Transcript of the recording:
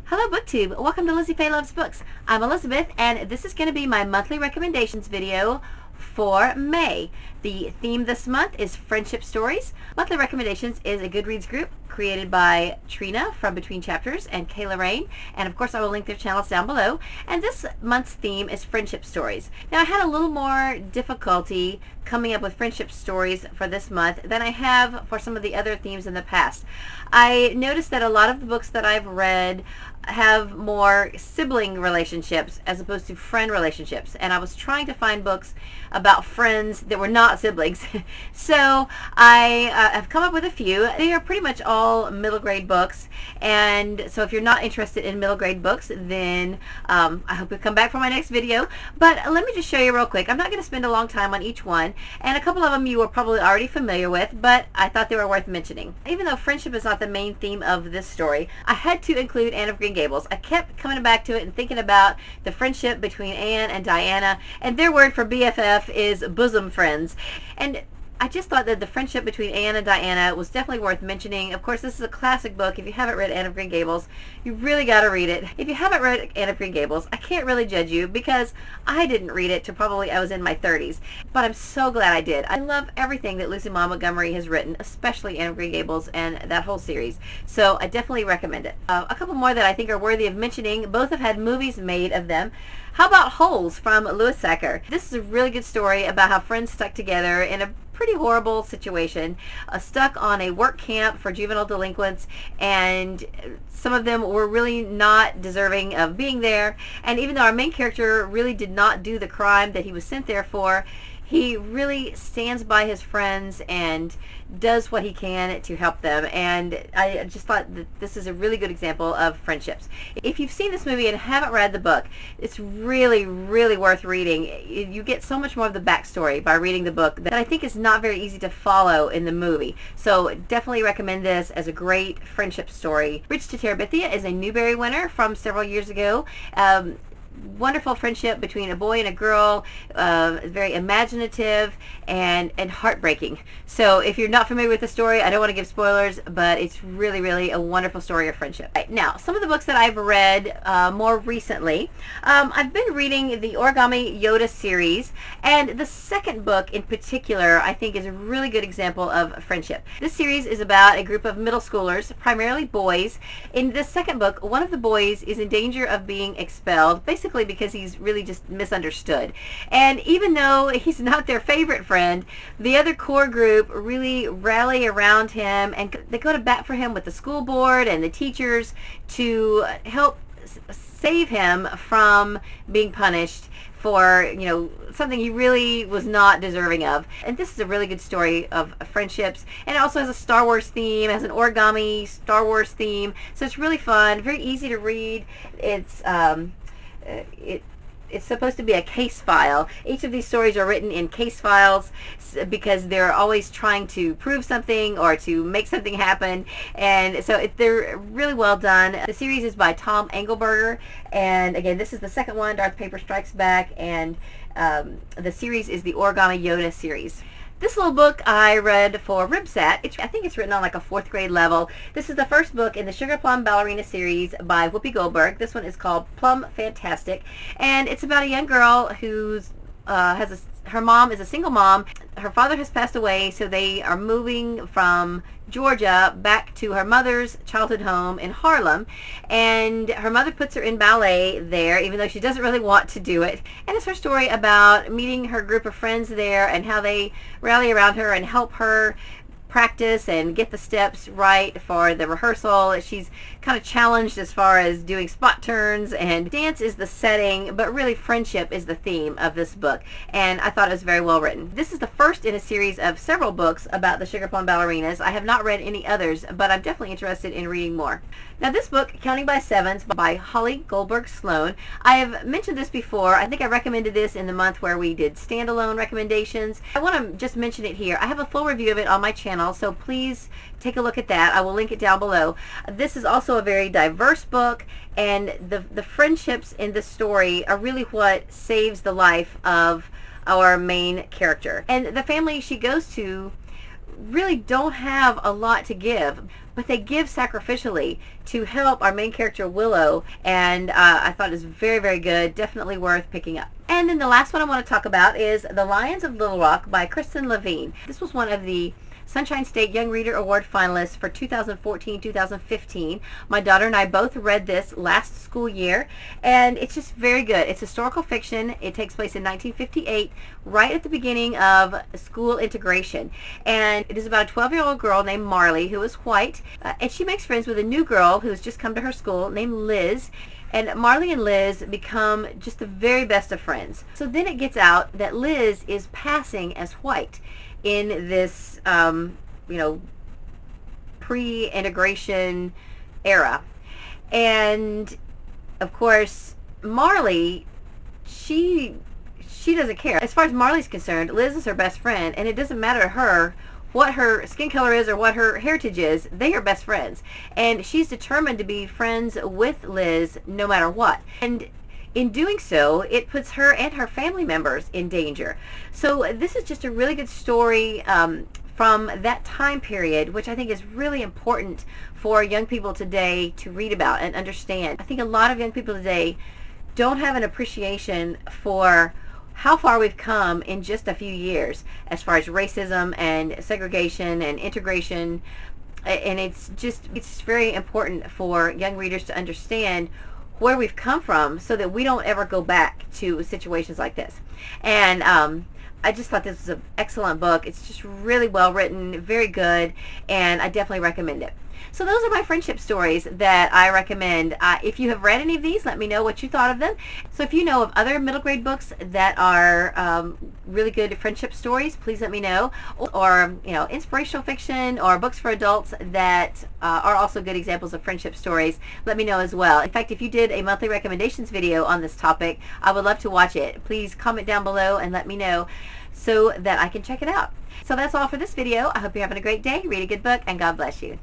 Hello BookTube, welcome to Lizzie Faye Loves Books. I'm Elizabeth and this is going to be my monthly recommendations video for May. The theme this month is Friendship Stories. Monthly Recommendations is a Goodreads group created by Trina from Between Chapters and Kayla Rayne, and of course I will link their channels down below. And this month's theme is Friendship Stories. Now I had a little more difficulty coming up with friendship stories for this month than I have for some of the other themes in the past. I noticed that a lot of the books that I've read have more sibling relationships as opposed to friend relationships, and I was trying to find books about friends that were not siblings. So I have come up with a few. They are pretty much all middle grade books, and so if you're not interested in middle grade books, then I hope you come back for my next video. But let me just show you real quick. I'm not going to spend a long time on each one, and a couple of them you are probably already familiar with, but I thought they were worth mentioning. Even though friendship is not the main theme of this story, I had to include Anne of Green Gables. I kept coming back to it and thinking about the friendship between Anne and Diana, and their word for BFF is bosom friends. And I just thought that the friendship between Anne and Diana was definitely worth mentioning. Of course, this is a classic book. If you haven't read Anne of Green Gables, you really got to read it. If you haven't read Anne of Green Gables, I can't really judge you because I didn't read it till probably I was in my 30s. But I'm so glad I did. I love everything that Lucy Maud Montgomery has written, especially Anne of Green Gables and that whole series. So I definitely recommend it. A couple more that I think are worthy of mentioning. Both have had movies made of them. How about Holes from Louis Sachar? This is a really good story about how friends stuck together in a pretty horrible situation, stuck on a work camp for juvenile delinquents, and some of them were really not deserving of being there. And even though our main character really did not do the crime that he was sent there for, he really stands by his friends and does what he can to help them. And I just thought that this is a really good example of friendships. If you've seen this movie and haven't read the book, it's really, really worth reading. You get so much more of the backstory by reading the book that I think is not very easy to follow in the movie. So definitely recommend this as a great friendship story. Bridge to Terabithia is a Newbery winner from several years ago. Wonderful friendship between a boy and a girl, very imaginative and heartbreaking. So if you're not familiar with the story, I don't want to give spoilers, but it's really, really a wonderful story of friendship. Right, now, some of the books that I've read more recently, I've been reading the Origami Yoda series, and the second book in particular I think is a really good example of friendship. This series is about a group of middle schoolers, primarily boys. In this second book, one of the boys is in danger of being expelled, basically because he's really just misunderstood. And even though he's not their favorite friend, the other core group really rally around him, and they go to bat for him with the school board and the teachers to help save him from being punished for, you know, something he really was not deserving of. And this is a really good story of friendships, and it also has a Star Wars theme, has an origami Star Wars theme, so it's really fun, very easy to read. It's supposed to be a case file. Each of these stories are written in case files because they're always trying to prove something or to make something happen, and so they're really well done. The series is by Tom Engelberger, and again, this is the second one, Darth Paper Strikes Back, and the series is the Origami Yoda series. This little book I read for RibSat. I think it's written on like a 4th grade level. This is the first book in the Sugar Plum Ballerina series by Whoopi Goldberg. This one is called Plum Fantastic, and it's about a young girl who's her mom is a single mom. Her father has passed away, so they are moving from Georgia back to her mother's childhood home in Harlem, and her mother puts her in ballet there even though she doesn't really want to do it. And it's her story about meeting her group of friends there and how they rally around her and help her practice and get the steps right for the rehearsal. She's kind of challenged as far as doing spot turns, and dance is the setting, but really friendship is the theme of this book, and I thought it was very well written. This is the first in a series of several books about the Sugar Plum Ballerinas. I have not read any others, but I'm definitely interested in reading more. Now this book, Counting by Sevens by Holly Goldberg Sloan, I have mentioned this before. I think I recommended this in the month where we did standalone recommendations. I want to just mention it here. I have a full review of it on my channel, so please take a look at that. I will link it down below. This is also a very diverse book, and the friendships in this story are really what saves the life of our main character. And the family she goes to really don't have a lot to give, but they give sacrificially to help our main character Willow, and I thought it was very, very good. Definitely worth picking up. And then the last one I want to talk about is The Lions of Little Rock by Kristen Levine. This was one of the Sunshine State Young Reader Award finalists for 2014-2015. My daughter and I both read this last school year, and it's just very good. It's historical fiction. It takes place in 1958, right at the beginning of school integration. And it is about a 12-year-old girl named Marley who is white, and she makes friends with a new girl who has just come to her school named Liz. And Marley and Liz become just the very best of friends. So then it gets out that Liz is passing as white in this, pre-integration era. And, of course, Marley, she doesn't care. As far as Marley's concerned, Liz is her best friend, and it doesn't matter to her what her skin color is or what her heritage is. They are best friends. And she's determined to be friends with Liz no matter what. And in doing so, it puts her and her family members in danger. So this is just a really good story from that time period, which I think is really important for young people today to read about and understand. I think a lot of young people today don't have an appreciation for how far we've come in just a few years as far as racism and segregation and integration. And it's very important for young readers to understand where we've come from so that we don't ever go back to situations like this. And I just thought this was an excellent book. It's just really well written, very good, and I definitely recommend it. So those are my friendship stories that I recommend. If you have read any of these, let me know what you thought of them. So if you know of other middle grade books that are really good friendship stories, please let me know. Or inspirational fiction or books for adults that are also good examples of friendship stories, let me know as well. In fact, if you did a monthly recommendations video on this topic, I would love to watch it. Please comment down below and let me know so that I can check it out. So that's all for this video. I hope you're having a great day. Read a good book, and God bless you.